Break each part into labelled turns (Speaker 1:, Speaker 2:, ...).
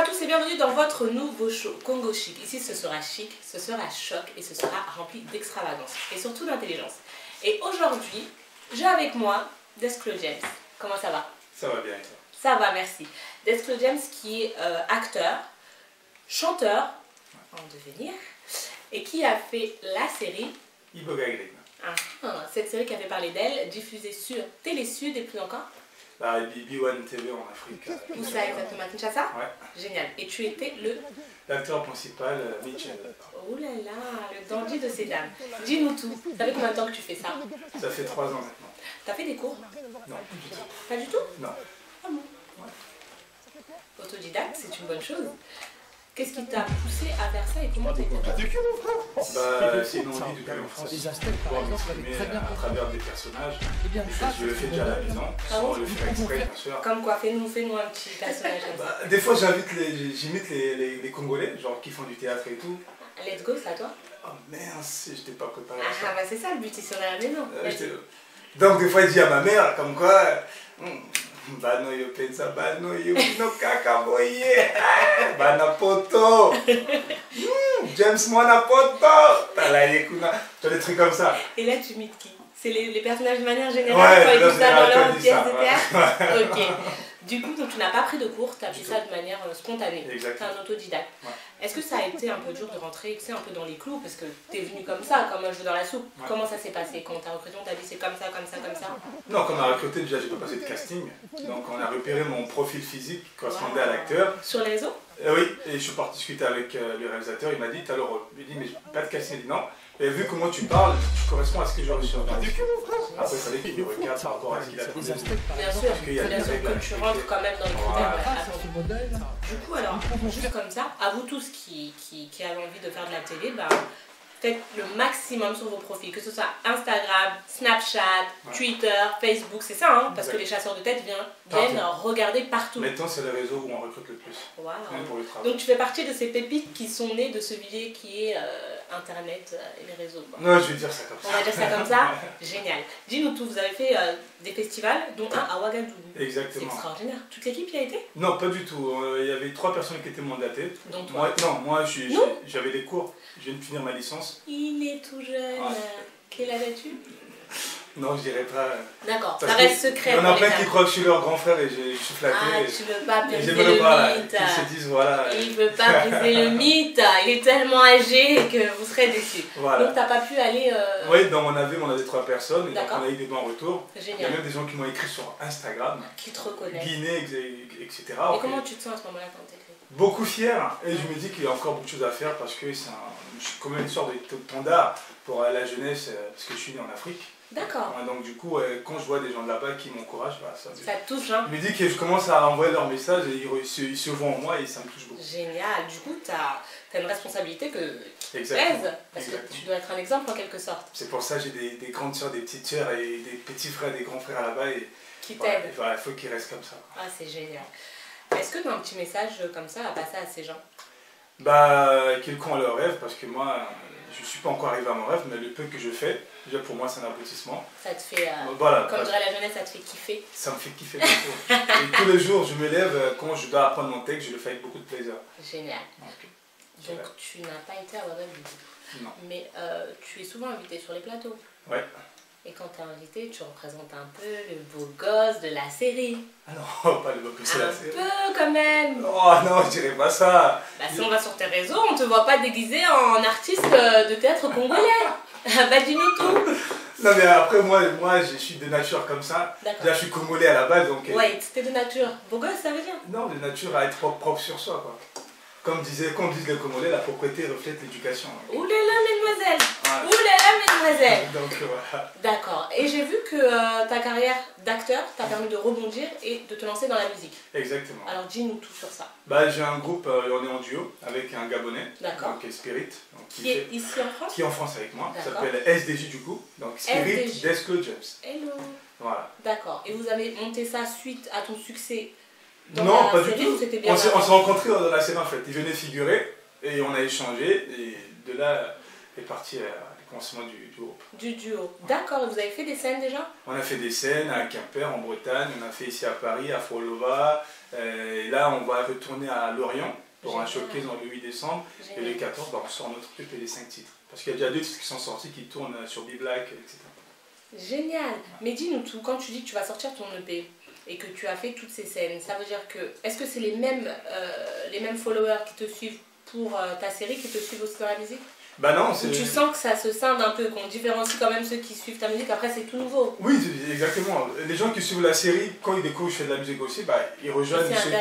Speaker 1: tous et bienvenue dans votre nouveau show Congo Chic. Ici ce sera chic, ce sera choc et ce sera rempli d'extravagance et surtout d'intelligence. Et aujourd'hui, j'ai avec moi Desclo James. Comment ça va?
Speaker 2: Ça va bien et toi?
Speaker 1: Ça va, merci. Desclo James qui est acteur, chanteur en devenir et qui a fait la série
Speaker 2: Iboga Green.
Speaker 1: Cette série qui a fait parler d'elle, diffusée sur Télé Sud et plus encore.
Speaker 2: La BB1 TV en Afrique.
Speaker 1: Où ça exactement? À Kinshasa?
Speaker 2: Ouais.
Speaker 1: Génial. Et tu étais
Speaker 2: l'acteur principal, Mitchell.
Speaker 1: Oh là là, le dandy de ces dames. Dis-nous tout. Ça fait combien de temps que tu fais ça?
Speaker 2: Ça fait 3 ans maintenant.
Speaker 1: T'as fait des cours?
Speaker 2: Non, pas du tout.
Speaker 1: Pas du tout?
Speaker 2: Non.
Speaker 1: Ah bon? Ouais. Autodidacte, c'est une bonne chose. Qu'est-ce qui t'a poussé à faire ça et comment t'es content?
Speaker 2: Bah, c'est une envie depuis l'enfance. Pouvoir m'exprimer à travers des personnages. Je le fais déjà à la maison, sans le faire exprès, bien sûr.
Speaker 1: Comme quoi, fais-nous un petit personnage comme ça.
Speaker 2: Des fois, j'imite les Congolais, genre qui font du théâtre et tout.
Speaker 1: Let's go, c'est à toi?
Speaker 2: Oh merde, je t'ai pas préparé à ça.
Speaker 1: Ah bah c'est ça le but, ici on est à la maison.
Speaker 2: Donc des fois, il dit à ma mère, comme quoi... Bano yo pensa bano yo no kakaboye bana poto James Mwana poto talaye kuna, tu as des trucs comme ça.
Speaker 1: Et là tu imites qui? C'est les personnages de manière générale quand ils disent ça dans leur pièce de théâtre? Ok. Du coup, donc, tu n'as pas pris de cours, tu as fait ça de manière spontanée. Tu es un autodidacte. Ouais. Est-ce que ça a été un peu dur de rentrer un peu dans les clous? Parce que tu es venu comme ça, comme un jeu dans la soupe. Ouais. Comment ça s'est passé? Quand tu as recruté, on t'a dit c'est comme ça, comme ça, comme ça?
Speaker 2: Non, quand on a recruté, déjà, j'ai pas passé de casting. Donc, on a repéré mon profil physique qui correspondait à l'acteur.
Speaker 1: Sur les réseaux?
Speaker 2: Oui, et je suis parti discuter avec le réalisateur. Il m'a dit, t'as le rôle. Je lui ai dit, mais pas de casting. Il dit non. Et vu comment tu parles, tu corresponds à ce que j'aurais reçu. Après, il fallait qu'il me regarde par rapport à ce qu'il a fait.
Speaker 1: Bien sûr, que tu rentres quand même dans les critères. Du coup, alors, juste comme ça, à vous tous qui avez envie de faire de la télé, bah, faites le maximum sur vos profils, que ce soit Instagram, Snapchat, Twitter, Facebook, c'est ça, hein, parce que les chasseurs de tête viennent regarder partout.
Speaker 2: Maintenant, c'est le réseau où on recrute le plus, même pour le travail.
Speaker 1: Donc tu fais partie de ces pépites qui sont nées de ce vivier qui est Internet et les réseaux. Quoi.
Speaker 2: Non, je vais dire ça comme ça.
Speaker 1: On va dire ça comme ça? Génial. Dis-nous tout, vous avez fait des festivals, dont un à Ouagadougou.
Speaker 2: Exactement.
Speaker 1: C'est extraordinaire. Toute l'équipe y a été?
Speaker 2: Non, pas du tout. Il y avait 3 personnes qui étaient mandatées.
Speaker 1: Donc toi?
Speaker 2: Moi j'avais des cours, je viens de finir ma licence.
Speaker 1: Il est tout jeune. Ouais. Quel âge as-tu?
Speaker 2: Non, je dirais pas.
Speaker 1: D'accord, ça reste secret.
Speaker 2: Il y en a plein qui croient que je suis leur grand frère et je suis flatté.
Speaker 1: Ah, tu veux pas briser le mythe.
Speaker 2: Ils se disent voilà.
Speaker 1: Il veut pas briser le mythe. Il est tellement âgé que vous serez déçus. Voilà. Donc t'as pas pu aller.
Speaker 2: Oui, dans mon avis, on avait 3 personnes. Et donc on a eu des bons retours.
Speaker 1: Génial.
Speaker 2: Il y a même des gens qui m'ont écrit sur Instagram.
Speaker 1: Qui te reconnaissent.
Speaker 2: Guinée, etc.
Speaker 1: Et comment tu te sens à ce moment-là quand t'écris?
Speaker 2: Beaucoup fier. Et je me dis qu'il y a encore beaucoup de choses à faire parce que je suis comme une sorte de panda pour la jeunesse, parce que je suis né en Afrique.
Speaker 1: D'accord.
Speaker 2: Donc du coup, quand je vois des gens de là-bas qui m'encouragent, ça
Speaker 1: te touche, hein?
Speaker 2: Je me dis que je commence à envoyer leurs messages et ils se voient en moi et ça me touche beaucoup.
Speaker 1: Génial. Du coup, tu as une responsabilité qui te plaise, parce que tu dois être un exemple en quelque sorte.
Speaker 2: C'est pour ça que j'ai des grandes soeurs, des petites soeurs et des petits frères, des grands frères là-bas.
Speaker 1: Qui t'aident.
Speaker 2: Voilà, il faut qu'ils restent comme ça.
Speaker 1: Ah, c'est génial. Est-ce que tu as un petit message comme ça à passer à ces gens?
Speaker 2: Bah, qu'ils croient en leur rêve, parce que moi, je ne suis pas encore arrivé à mon rêve, mais le peu que je fais, déjà pour moi, c'est un aboutissement.
Speaker 1: Ça te fait,
Speaker 2: voilà,
Speaker 1: comme dirait la jeunesse, ça te fait kiffer.
Speaker 2: Ça me fait kiffer beaucoup. Et tous les jours, je me lève, quand je dois apprendre mon texte, je le fais avec beaucoup de plaisir.
Speaker 1: Génial. Donc, tu n'as pas été à Ouagadougou.
Speaker 2: Non.
Speaker 1: Mais tu es souvent invité sur les plateaux.
Speaker 2: Ouais.
Speaker 1: Et quand tu es invité, tu représentes un peu le beau gosse de la série.
Speaker 2: Ah non, pas le beau gosse de la série.
Speaker 1: Un peu quand même.
Speaker 2: Oh non, je dirais pas ça.
Speaker 1: Bah, si on va sur tes réseaux, on te voit pas déguisé en artiste de théâtre congolais. Bah dis-nous tout.
Speaker 2: Non mais après moi je suis de nature comme ça. Déjà je suis congolais à la base donc...
Speaker 1: Ouais, c'était de nature. Beau gosse ça veut dire?
Speaker 2: Non, de nature à être propre sur soi quoi. Comme disent les Congolais, la propreté reflète l'éducation.
Speaker 1: Ouh là là, mesdemoiselles! Ouh là là, mesdemoiselles!
Speaker 2: Donc voilà.
Speaker 1: D'accord. Et j'ai vu que ta carrière d'acteur t'a permis de rebondir et de te lancer dans la musique.
Speaker 2: Exactement.
Speaker 1: Alors dis-nous tout sur ça.
Speaker 2: Bah, j'ai un groupe, on est en duo avec un Gabonais, donc Spirit. Donc,
Speaker 1: qui est ici en France?
Speaker 2: Qui est en France avec moi. Ça s'appelle SDJ du coup. Donc Spirit Desclo James.
Speaker 1: Hello.
Speaker 2: Voilà.
Speaker 1: D'accord. Et vous avez monté ça suite à ton succès?
Speaker 2: Non, pas du tout. On s'est rencontrés dans la scène en fait. Il venait figurer et on a échangé et de là est parti le commencement du groupe.
Speaker 1: Du duo. D'accord. Et vous avez fait des scènes déjà?
Speaker 2: On a fait des scènes à Quimper en Bretagne, on a fait ici à Paris, à Frolova, Et là, on va retourner à Lorient pour un showcase le 8 décembre.
Speaker 1: Génial.
Speaker 2: Et le 14, bah, on sort notre EP des 5 titres. Parce qu'il y a déjà 2 titres qui sont sortis, qui tournent sur B-Black, etc.
Speaker 1: Génial. Mais dis-nous tout, quand tu dis que tu vas sortir ton EP et que tu as fait toutes ces scènes, ça veut dire que, est-ce que c'est les mêmes followers qui te suivent pour ta série qui te suivent aussi dans la musique?
Speaker 2: Bah non, c'est...
Speaker 1: Tu sens que ça se scinde un peu, qu'on différencie quand même ceux qui suivent ta musique, après c'est tout nouveau.
Speaker 2: Oui, exactement. Les gens qui suivent la série, quand ils découvrent que je fais de la musique aussi, bah, ils rejoignent ceux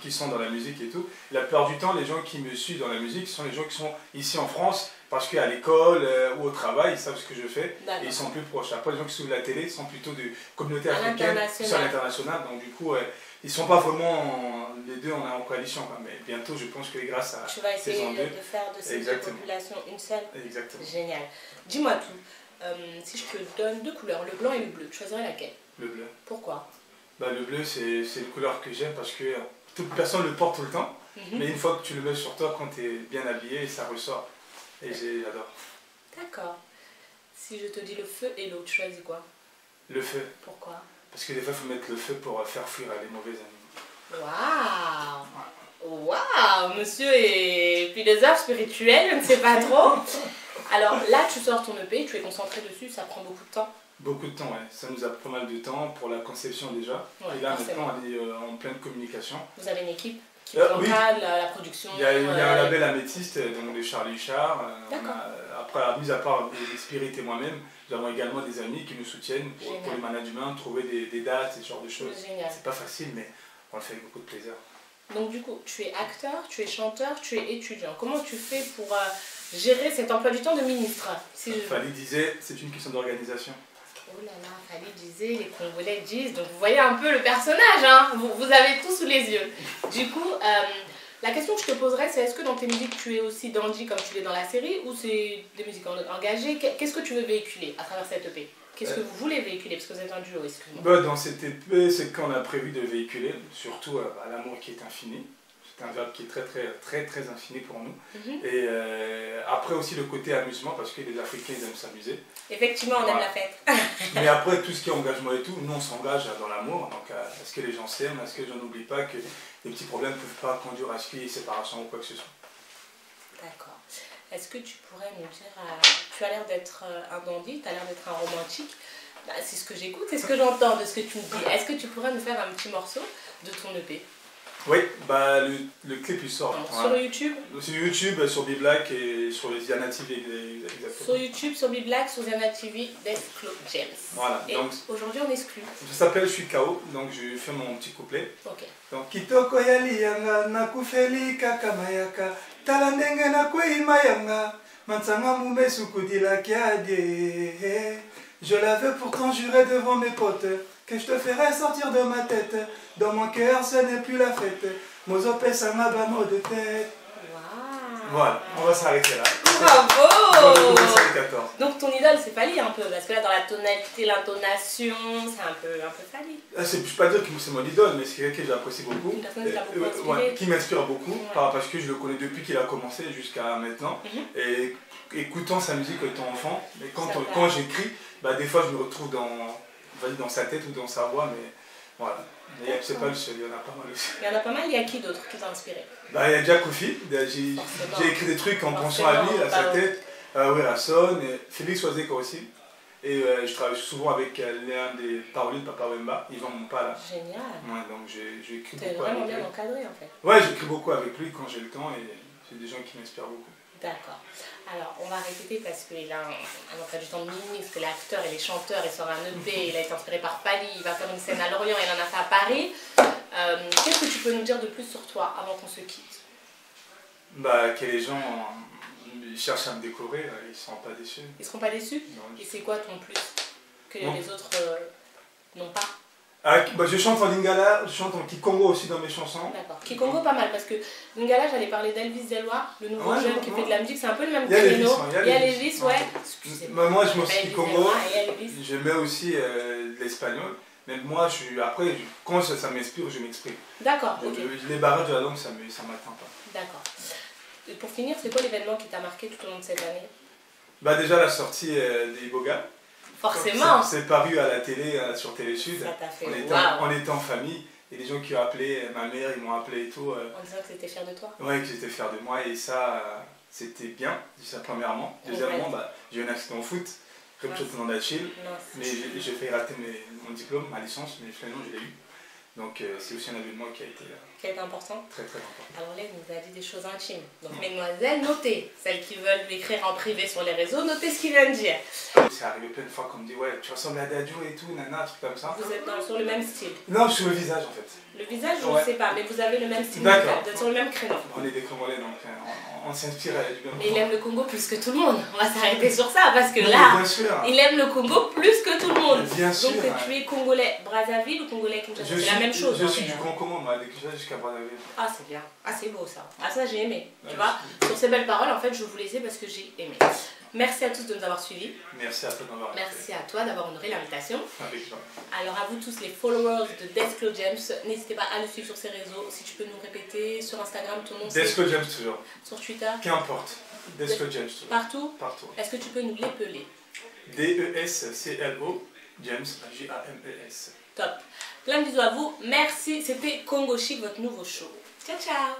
Speaker 2: qui sont dans la musique et tout. La plupart du temps, les gens qui me suivent dans la musique sont les gens qui sont ici en France, parce qu'à l'école ou au travail, ils savent ce que je fais et ils sont plus proches. Après, les gens qui suivent la télé sont plutôt de communautés africaines, qui sont à l'international. Donc du coup, ils ne sont pas vraiment les deux en coalition. Quoi. Mais bientôt, je pense que grâce à
Speaker 1: tu vas essayer de faire de ces deux populations une seule.
Speaker 2: Exactement.
Speaker 1: Génial. Dis-moi tout. Si je te donne 2 couleurs, le blanc et le bleu, tu choisirais laquelle?
Speaker 2: Le bleu.
Speaker 1: Pourquoi?
Speaker 2: Bah, le bleu, c'est une couleur que j'aime parce que toute personne le porte tout le temps. Mais une fois que tu le mets sur toi, quand tu es bien habillé, ça ressort. Et j'adore.
Speaker 1: D'accord. Si je te dis le feu et l'eau, tu choisis quoi? Le
Speaker 2: feu.
Speaker 1: Pourquoi?
Speaker 2: Parce que des fois, il faut mettre le feu pour faire fuir les mauvais animaux.
Speaker 1: Waouh! Waouh! Monsieur est philosophe spirituel, je ne sais pas trop. Alors là, tu sors ton EP, tu es concentré dessus, ça prend beaucoup de temps?
Speaker 2: Beaucoup de temps, ouais. Ça nous a pas mal de temps pour la conception déjà.
Speaker 1: Ouais,
Speaker 2: et là, maintenant, on est en pleine communication.
Speaker 1: Vous avez une équipe qui encadre la production?
Speaker 2: Il y a un label améthyste, donc de Charlie Char. Après, mis à part les spirites et moi-même, nous avons également des amis qui nous soutiennent pour le management, trouver des dates, ce genre de choses. C'est pas facile, mais on le fait avec beaucoup de plaisir. Donc
Speaker 1: du coup, tu es acteur, tu es chanteur, tu es étudiant. Comment tu fais pour gérer cet emploi du temps de ministre?
Speaker 2: Fally disait, c'est une question d'organisation.
Speaker 1: Oh là là, Fally disait, les Congolais disent, donc vous voyez un peu le personnage, hein, vous avez tout sous les yeux. Du coup, la question que je te poserais, c'est est-ce que dans tes musiques tu es aussi dandy comme tu l'es dans la série ou c'est des musiques engagées? Qu'est-ce que tu veux véhiculer à travers cette EP? Qu'est-ce que vous voulez véhiculer? Parce que vous êtes un duo, excuse-moi.
Speaker 2: Dans cette EP, c'est qu'on a prévu de véhiculer, surtout l'amour qui est infini. C'est un verbe qui est très infini pour nous. Et après aussi le côté amusement, parce que les Africains ils aiment s'amuser.
Speaker 1: Effectivement, on aime la fête.
Speaker 2: Mais après, tout ce qui est engagement et tout, nous on s'engage dans l'amour. Donc est-ce que les gens s'aiment? Est-ce que les gens n'oublient pas que les petits problèmes ne peuvent pas conduire à ce qu'il y ait séparation ou quoi que ce soit?
Speaker 1: D'accord. Est-ce que tu pourrais nous dire, tu as l'air d'être un dandy, tu as l'air d'être un romantique. Bah, c'est ce que j'écoute, c'est ce que j'entends de ce que tu me dis. Est-ce que tu pourrais nous faire un petit morceau de ton EP?
Speaker 2: Oui, bah, le clip il sort.
Speaker 1: Sur YouTube?
Speaker 2: Sur YouTube, sur B-Black et sur les Ziana TV exactement.
Speaker 1: Sur YouTube, sur B-Black, sur Ziana TV, Death Club James.
Speaker 2: Voilà.
Speaker 1: Et donc, aujourd'hui on exclut.
Speaker 2: Je s'appelle Je suis KO, donc je fais mon petit couplet.
Speaker 1: Ok.
Speaker 2: Donc Kitoko yali yanga, nakufeli kakamayaka, talandenge nakuima yanga, mansanga mume sukudila kiadie. Je l'avais pourtant juré devant mes potes que je te ferais sortir de ma tête. Dans mon cœur, ce n'est plus la fête. Mozope sama bamo de tête.
Speaker 1: Wow.
Speaker 2: Voilà, on va s'arrêter là.
Speaker 1: Bravo!
Speaker 2: Donc
Speaker 1: ton idole, c'est Fally un peu, parce que là, dans la tonalité, l'intonation, c'est un peu Fally.
Speaker 2: Je ne peux pas dire que c'est mon idole, mais c'est quelqu'un que j'apprécie beaucoup.
Speaker 1: Une personne qui t'a beaucoup inspiré.
Speaker 2: Qui m'inspire beaucoup, parce que je le connais depuis qu'il a commencé jusqu'à maintenant. Et écoutant sa musique étant enfant, et quand j'écris, bah, des fois je me retrouve dans sa tête ou dans sa voix, mais voilà. C'est pas le seul, il y en a pas mal aussi.
Speaker 1: Il y en a pas mal, il y a qui d'autre qui t'a inspiré?
Speaker 2: Bah, il y a Jack Kofi, j'ai écrit des trucs en pensant à lui, à sa tête. Oui, Rasson, Félix Oazeka aussi. Et je travaille souvent avec l'un des paroliers de Papa Wemba, Yvan Mompala.
Speaker 1: Génial.
Speaker 2: Ouais, donc j'ai écrit beaucoup.
Speaker 1: T'es vraiment bien encadré en fait.
Speaker 2: Ouais, j'écris beaucoup avec lui quand j'ai le temps et c'est des gens qui m'inspirent beaucoup.
Speaker 1: D'accord. Alors, on va répéter parce qu'il a un emploi du temps de ministre, il est acteur, il est chanteur, il sort un EP, il a été inspiré par Fally, il va faire une scène à Lorient, il en a fait à Paris. Qu'est-ce que tu peux nous dire de plus sur toi avant qu'on se quitte? Bah,
Speaker 2: que les gens cherchent à me découvrir, ils ne seront pas déçus.
Speaker 1: Ils ne seront pas déçus? Non. Et c'est quoi ton plus que les autres n'ont pas?
Speaker 2: Je chante en lingala, je chante en kikongo aussi dans mes chansons.
Speaker 1: D'accord. Kikongo pas mal parce que lingala, j'allais parler d'Elvis Zelwa, le nouveau jeune qui fait de la musique, c'est un peu le même créneau. Il y a Elvis, ouais.
Speaker 2: Moi je m'en suis kikongo, je mets aussi l'espagnol. Mais moi, après, quand ça m'inspire, je m'exprime. D'accord. Les barrages de la langue, ça m'atteint pas.
Speaker 1: D'accord. Et pour finir, c'est quoi l'événement qui t'a marqué tout au long de cette année?
Speaker 2: Bah déjà la sortie des Iboga.
Speaker 1: Forcément.
Speaker 2: C'est paru à la télé, sur Télé Sud.
Speaker 1: Ça t'a fait
Speaker 2: on était en famille Et des gens qui ont appelé, ma mère, ils m'ont appelé et tout.
Speaker 1: En disant que c'était fier de toi.
Speaker 2: Ouais, que j'étais fier de moi et ça, c'était bien, ça premièrement. Deuxièmement, j'ai eu un accident au foot, rupture tendinatile, mais j'ai failli rater mon diplôme, ma licence, mais finalement je l'ai eu. Donc c'est aussi un événement qui a été
Speaker 1: important.
Speaker 2: Très très important.
Speaker 1: Alors là, il nous a dit des choses intimes. Donc mesdemoiselles, notez. Celles qui veulent lui écrire en privé sur les réseaux, notez ce qu'il vient de dire.
Speaker 2: C'est arrivé plein de fois qu'on me dit ouais, tu ressembles à Dadju et tout, nana, un truc comme ça.
Speaker 1: Vous êtes sur le même style?
Speaker 2: Non, sur le visage en fait.
Speaker 1: Le visage, je ne sais pas, mais vous avez le même style.
Speaker 2: D'accord.
Speaker 1: Vous êtes sur le même créneau.
Speaker 2: On est des Congolais, donc on s'inspire du même.
Speaker 1: Mais il aime le Congo plus que tout le monde. On va s'arrêter sur ça parce que là, il aime le Congo plus que tout le monde.
Speaker 2: Bien sûr.
Speaker 1: Donc tu es Congolais Brazzaville ou Congolais Kinshasa? C'est la même chose.
Speaker 2: Je suis du Grand Congo, moi, de Kinshasa jusqu'à Brazzaville.
Speaker 1: Ah, c'est bien. Ah, c'est beau ça. Ah, ça j'ai aimé. Tu vois, sur ces belles paroles, en fait, je vous les ai parce que j'ai aimé. Merci à tous de nous avoir suivis.
Speaker 2: Merci à toi d'avoir
Speaker 1: Merci à toi d'avoir honoré l'invitation.
Speaker 2: Avec toi.
Speaker 1: Alors à vous tous les followers de Desclo James, n'hésitez pas à le suivre sur ses réseaux. Si tu peux nous répéter sur Instagram ton nom.
Speaker 2: Desclo James toujours.
Speaker 1: Sur Twitter.
Speaker 2: Qu'importe. Desclo James toujours.
Speaker 1: Partout.
Speaker 2: Partout.
Speaker 1: Est-ce que tu peux nous l'épeler?
Speaker 2: DESCLO James JAMES.
Speaker 1: Top. Plein de bisous à vous. Merci. C'était Congo Chic, votre nouveau show. Ciao ciao.